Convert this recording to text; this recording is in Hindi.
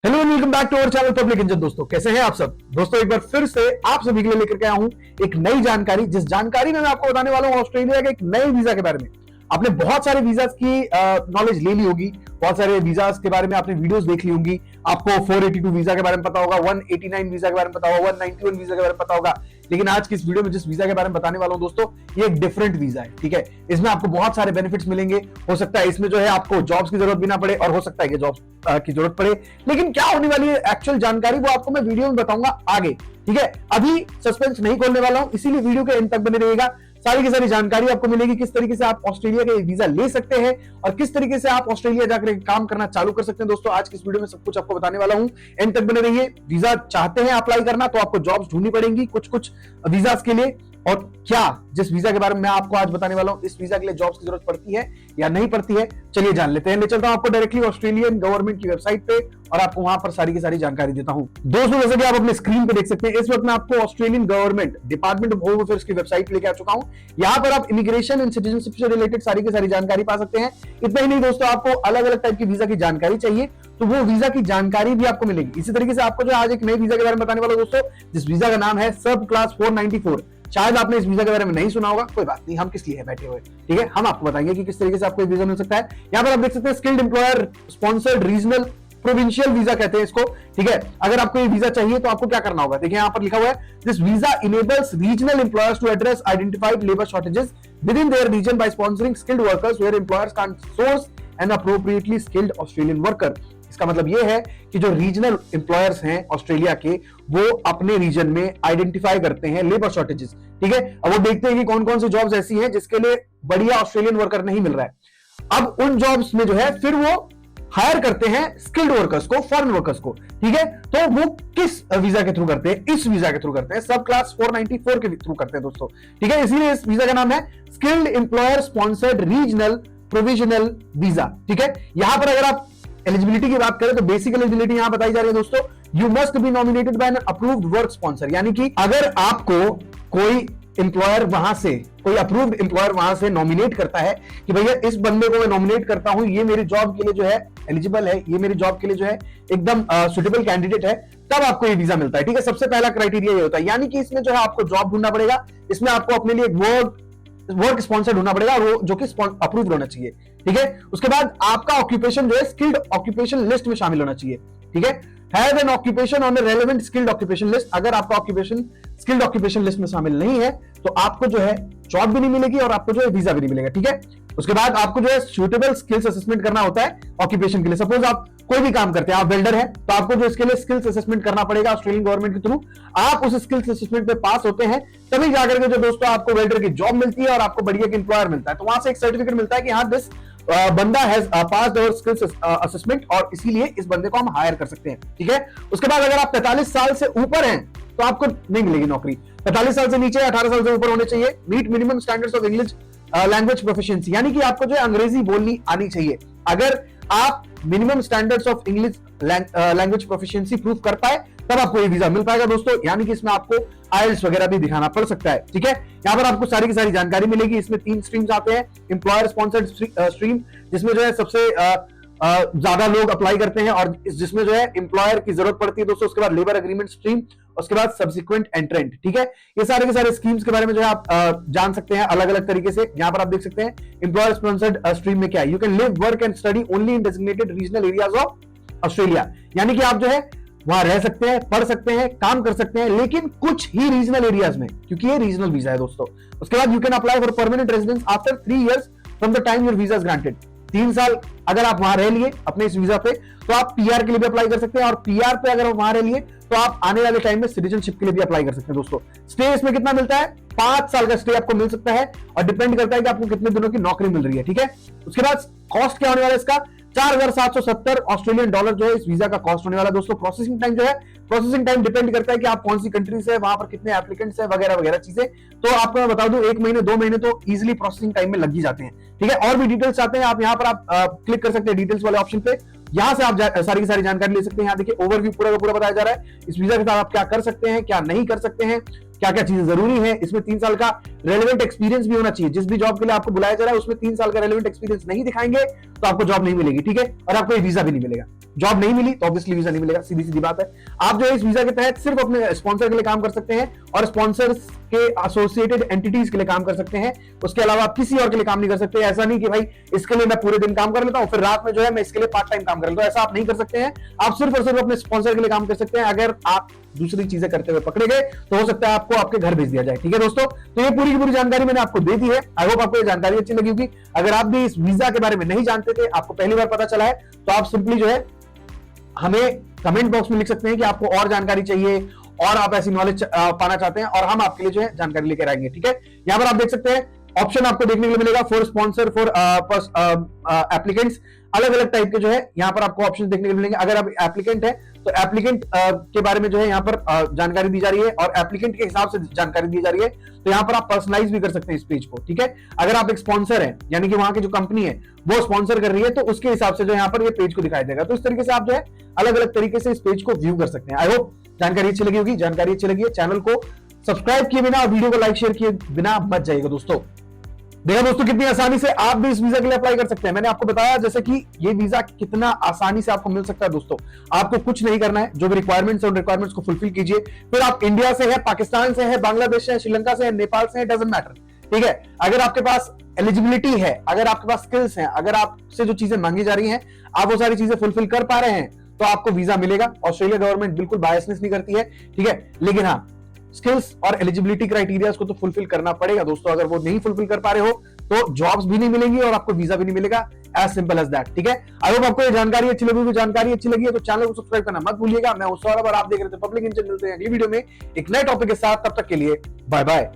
Hello and welcome back to our channel public engine. दोस्तों कैसे हैं आप सब। दोस्तों एक बार फिर से आप सभी के लिए लेकर के आया हूं एक नई जानकारी, जिस जानकारी में मैं आपको बताने वाला हूं ऑस्ट्रेलिया के एक नए वीजा के बारे में। आपने बहुत सारे वीजास की नॉलेज ले ली होगी, बहुत सारे वीजास के बारे में आपने वीडियोस देख ली होंगी। आपको 482 वीजा के बारे में पता होगा, 189 वीजा के बारे में पता होगा, 191 वीजा के बारे में पता होगा। लेकिन आज की इस वीडियो में जिस वीजा के बारे में बताने वाला हूं दोस्तों, ये एक डिफरेंट वीजा है। ठीक है, इसमें आपको बहुत सारे बेनिफिट्स मिलेंगे। हो सकता है इसमें जो है आपको जॉब्स की जरूरत भी ना पड़े, और हो सकता है कि जॉब्स की जरूरत पड़े। लेकिन क्या होने वाली है एक्चुअल जानकारी, वो आपको मैं वीडियो में बताऊंगा आगे। ठीक है, अभी सस्पेंस नहीं खोलने वाला हूं, इसीलिए वीडियो के एंड तक बने रहिएगा। सारी की सारी जानकारी आपको मिलेगी, किस तरीके से आप ऑस्ट्रेलिया का वीजा ले सकते हैं और किस तरीके से आप ऑस्ट्रेलिया जाकर काम करना चालू कर सकते हैं। दोस्तों आज की इस वीडियो में सब कुछ आपको बताने वाला हूं, एंड तक बने रहिए। वीजा चाहते हैं अप्लाई करना तो आपको जॉब्स ढूंढनी पड़ेंगी कुछ कुछ वीजास के लिए, और क्या जिस वीजा के बारे में मैं आपको आज बताने वाला हूं, इस वीजा के लिए जॉब्स की जरूरत पड़ती है या नहीं पड़ती है, चलिए जान लेते हैं। ले चलता हूं आपको डायरेक्टली ऑस्ट्रेलियन गवर्नमेंट की वेबसाइट पे, और आपको वहां पर सारी की सारी जानकारी देता हूं। दोस्तों जैसे कि आप अपने स्क्रीन पे देख सकते हैं, इस वक्त मैं आपको Australian government department of home affairs की वेबसाइट लेके आ चुका हूं। यहां पर आप इमिग्रेशन एंड सिटीजनशिप से रिलेटेड सारी की सारी जानकारी पा सकते हैं। इतना ही नहीं दोस्तों, आपको अलग अलग टाइप की वीजा की जानकारी चाहिए तो वो वीजा की जानकारी भी आपको मिलेगी। इसी तरीके से आपको जो आज एक नई वीजा के बारे में बताने वाला दोस्तों, जिस वीजा का नाम है सब क्लास 494। शायद आपने इस वीजा के बारे में नहीं सुना होगा, कोई बात नहीं, हम किस लिए है बैठे हुए। ठीक है, हम आपको बताएंगे कि किस तरीके से आपको वीजा मिल सकता है। यहां पर आप देख सकते हैं skilled employer sponsored regional provincial visa कहते हैं इसको। ठीक है, अगर आपको ये वीजा चाहिए तो आपको क्या करना होगा, देखिए यहां पर लिखा हुआ है, this visa enables regional employers to address identified labour shortages within their region by sponsoring skilled workers where employers can't source an appropriately skilled Australian worker. इसका मतलब यह है कि जो रीजनल एम्प्लॉयर्स हैं ऑस्ट्रेलिया के, वो अपने रीजन में आइडेंटिफाई करते हैं लेबर शॉर्टेजेस। ठीक है, अब वो देखते हैं कि कौन कौन सी जॉब्स ऐसी हैं जिसके लिए बढ़िया ऑस्ट्रेलियन वर्कर नहीं मिल रहा है। अब उन जॉब्स में जो है फिर वो हायर करते हैं स्किल्ड वर्कर्स को, फॉरेन वर्कर्स को। ठीक है, तो वो किस वीजा के थ्रू करते हैं, इस वीजा के थ्रू करते हैं, सब क्लास 494 के थ्रू करते हैं दोस्तों। ठीक है, इसीलिए इस वीजा का नाम है skilled employer sponsored regional provisional visa. ठीक है, यहां पर अगर आप एलिजिबिलिटी की बात करें तो बेसिक एलिजिबिलिटी यहां बताई जा रही है दोस्तों, you must be nominated by an approved work sponsor. यानी कि अगर आपको कोई एम्प्लॉयर वहां से, कोई अप्रूव्ड एम्प्लॉयर वहां से नॉमिनेट करता है कि भैया इस बंदे को मैं नॉमिनेट करता हूं, ये मेरी जॉब के लिए जो है एलिजिबल है, ये मेरी जॉब के लिए जो है एकदम सुटेबल कैंडिडेट है, तब आपको ये वीजा मिलता है। ठीक है, सबसे पहला क्राइटेरिया ये होता है। यानी कि इसमें जो है आपको जॉब ढूंढना पड़ेगा, इसमें आपको अपने लिए वर्क स्पॉन्सर ढूंढना पड़ेगा, और वो जो कि अप्रूव्ड होना चाहिए। ठीक है, उसके बाद आपका ऑक्यूपेशन जो है स्किल्ड ऑक्यूपेशन लिस्ट में शामिल होना चाहिए। ठीक है, have an occupation on a relevant skilled occupation list. अगर आपका ऑक्यूपेशन स्किल्ड ऑक्यूपेशन लिस्ट में शामिल नहीं है तो आपको जो है जॉब भी नहीं मिलेगी और आपको जो है वीजा भी नहीं मिलेगा। ठीक है, उसके बाद आपको जो है सूटेबल स्किल्स असेसमेंट करना होता है ऑक्यूपेशन के लिए। सपोज आप कोई भी काम करते हैं, आप वेल्डर हैं, तो आपको जो इसके लिए स्किल्स असेसमेंट करना पड़ेगा ऑस्ट्रेलियन गवर्नमेंट के थ्रू। आप उस स्किल्स असेसमेंट पे पास होते हैं तभी जाकर के जो दोस्तों आपको वेल्डर की जॉब मिलती है और आपको बढ़िया एक एम्प्लॉयर मिलता है। तो वहां से एक सर्टिफिकेट मिलता है कि हाँ दिस बंदा has passed our skills assessment, और इसीलिए इस बंदे को हम हायर कर सकते हैं। ठीक है, उसके बाद अगर आप 45 साल से ऊपर हैं तो आपको नहीं मिलेगी नौकरी। 45 साल से नीचे 18 साल से ऊपर होने चाहिए। Meet minimum standards of English language proficiency, यानी कि आपको जो है अंग्रेजी बोलनी आनी चाहिए। अगर आप minimum standards of English language proficiency prove कर पाए तब आपको ये वीजा मिल पाएगा दोस्तों। यानी कि इसमें आपको आइल्स वगैरह भी दिखाना पड़ सकता है। ठीक है, यहां पर आपको सारी की सारी जानकारी मिलेगी। इसमें 3 स्ट्रीम्स आते हैं, एम्प्लॉयर स्पॉन्सर्ड स्ट्रीम जिसमें जो है सबसे ज्यादा लोग अप्लाई करते हैं और जिसमें जो है एम्प्लॉयर की जरूरत पड़ती है दोस्तों। उसके बाद लेबर एग्रीमेंट स्ट्रीम, उसके बाद सब्सिक्वेंट एंट्रेंट। ठीक है, ये सारे के सारे स्कीम्स के बारे में जो है आप जान सकते हैं अलग अलग तरीके से। यहां पर आप देख सकते हैं एम्प्लॉयर स्पॉन्सर्ड स्ट्रीम में क्या है, you can live work and study only in designated regional areas of Australia. यानी कि आप जो है वहां रह सकते हैं, पढ़ सकते हैं, काम कर सकते हैं, लेकिन कुछ ही रीजनल एरियाज में, क्योंकि ये रीजनल वीजा है दोस्तों। उसके बाद you can apply for permanent residence after 3 years from the time your visa is granted. 3 साल अगर आप वहां रह लिए अपने इस वीजा पे तो आप पीआर के लिए भी अप्लाई कर सकते हैं, और पीआर पे अगर आप वहां रह लिए तो आप आने वाले टाइम में सिटीजनशिप के लिए भी अप्लाई कर सकते हैं दोस्तों। स्टे इसमें कितना मिलता है, 5 साल का स्टे आपको मिल सकता है, और डिपेंड करता है कि आपको कितने दिनों की नौकरी मिल रही है। ठीक है, उसके बाद कॉस्ट क्या होने वाला है इसका, 4770 ऑस्ट्रेलियन डॉलर जो है इस वीजा का कॉस्ट होने वाला है दोस्तों। प्रोसेसिंग टाइम जो है, प्रोसेसिंग टाइम डिपेंड करता है कि आप कौन सी कंट्री से, वहां पर कितने एप्लीकेंट्स हैं वगैरह वगैरह चीजें। तो आपको मैं बता दूं 1 महीने 2 महीने तो इजीली प्रोसेसिंग टाइम में लग ही जाते हैं। ठीक है, और भी डिटेल्स आते हैं, आप यहां पर आप क्लिक कर सकते हैं डिटेल्स वाले ऑप्शन पे। यहां से आप सारी की सारी जानकारी ले सकते हैं। यहां देखिए ओवरव्यू पूरा का पूरा बताया जा रहा है, इस वीजा के साथ आप क्या कर सकते हैं, क्या नहीं कर सकते हैं, क्या क्या चीजें जरूरी है, इसमें 3 साल का रेलेवेंट एक्सपीरियंस भी होना चाहिए। जिस भी जॉब के लिए आपको बुलाया जा रहा है उसमें 3 साल का रेलेवेंट एक्सपीरियंस नहीं दिखाएंगे तो आपको जॉब नहीं मिलेगी, ठीक है, और आपको वीजा भी नहीं मिलेगा। जॉब नहीं मिली तो ऑब्वियसली वीजा नहीं मिलेगा, सीधी सीधी बात है। आप जो है इस वीजा के तहत सिर्फ अपने स्पॉन्सर के लिए काम कर सकते हैं और स्पॉन्सर्स के एसोसिएटेड एंटिटीज के लिए काम कर सकते हैं, उसके अलावा आप किसी और के लिए काम नहीं कर सकते। ऐसा नहीं कि भाई इसके लिए मैं पूरे दिन काम कर लेता हूं फिर रात में जो है मैं इसके लिए पार्ट टाइम काम कर लेता हूं, ऐसा आप नहीं कर सकते हैं। आप सिर्फ और सिर्फ अपने स्पॉन्सर के लिए काम कर सकते हैं। अगर आप दूसरी चीजें करते हुए पकड़े गए तो हो सकता है आपको आपके घर भेज दिया जाए, ठीक है दोस्तों। तो ये पूरी की पूरी जानकारी मैंने आपको दे दी है। आई होप आपको ये जानकारी अच्छी लगी होगी। अगर आप भी इस वीजा के बारे में नहीं जानते थे, आपको पहली बार पता चला है, तो आप सिंपली जो है हमें कमेंट बॉक्स में लिख सकते हैं कि आपको और जानकारी चाहिए और आप ऐसी नॉलेज पाना चाहते हैं और हम आपके लिए जो है जानकारी लेकर आएंगे, ठीक है। यहां पर आप देख सकते हैं ऑप्शन आपको देखने के लिए मिलेगा फॉर स्पॉन्सर फॉर एप्लीकेंट्स, अलग अलग टाइप के जो है यहां पर आपको ऑप्शन देखने के लिए मिलेंगे। अगर आप एप्लीकेंट है तो एप्लीकेंट के बारे में जो है यहां पर जानकारी दी जा रही है और एप्लीकेंट के हिसाब से जानकारी दी जा रही है। तो यहां पर आप पर्सनलाइज भी कर सकते हैं इस पेज को, ठीक है। अगर आप एक स्पॉन्सर है यानी कि वहां की जो कंपनी है वो स्पॉन्सर कर रही है तो उसके हिसाब से जो यहाँ पर ये पेज को दिखाई देगा। तो इस तरीके से आप जो है अलग अलग तरीके से इस पेज को व्यू कर सकते हैं। आई होप जानकारी अच्छी लगी होगी। जानकारी अच्छी लगी है, चैनल को सब्सक्राइब किए बिना और वीडियो को लाइक शेयर किए बिना मत जाइएगा दोस्तों। देखा दोस्तों कितनी आसानी से आप भी इस वीजा के लिए अप्लाई कर सकते हैं। मैंने आपको बताया जैसे कि ये वीजा कितना आसानी से आपको मिल सकता है दोस्तों। आपको कुछ नहीं करना है, जो भी रिक्वायरमेंट्स है उन रिक्वायरमेंट्स को फुलफिल कीजिए। फिर आप इंडिया से है, पाकिस्तान से है, बांग्लादेश से है, श्रीलंका से है, नेपाल से है, डजंट मैटर, ठीक है। अगर आपके पास एलिजिबिलिटी है, अगर आपके पास स्किल्स हैं, अगर आपसे जो चीजें मांगी जा रही हैं आप वो सारी चीजें फुलफिल कर पा रहे हैं तो आपको वीजा मिलेगा। ऑस्ट्रेलिया गवर्नमेंट बिल्कुल बायसनेस नहीं करती है, ठीक है। लेकिन हाँ, स्किल्स और एलिजिबिलिटी क्राइटेरियाज को तो फुलफिल करना पड़ेगा दोस्तों। अगर वो नहीं फुलफिल कर पा रहे हो तो जॉब्स भी नहीं मिलेंगी और आपको वीजा भी नहीं मिलेगा, एज सिंपल एज दैट, ठीक है। आई होप आपको ये जानकारी अच्छी लगी। जानकारी अच्छी लगी है तो चैनल को सब्सक्राइब करना मत भूलिएगा। मैं हूं सौरभ और आप देख रहे थे पब्लिक इंजन। मिलते हैं अगली वीडियो में एक नए टॉपिक के साथ, तब तक के लिए बाय बाय।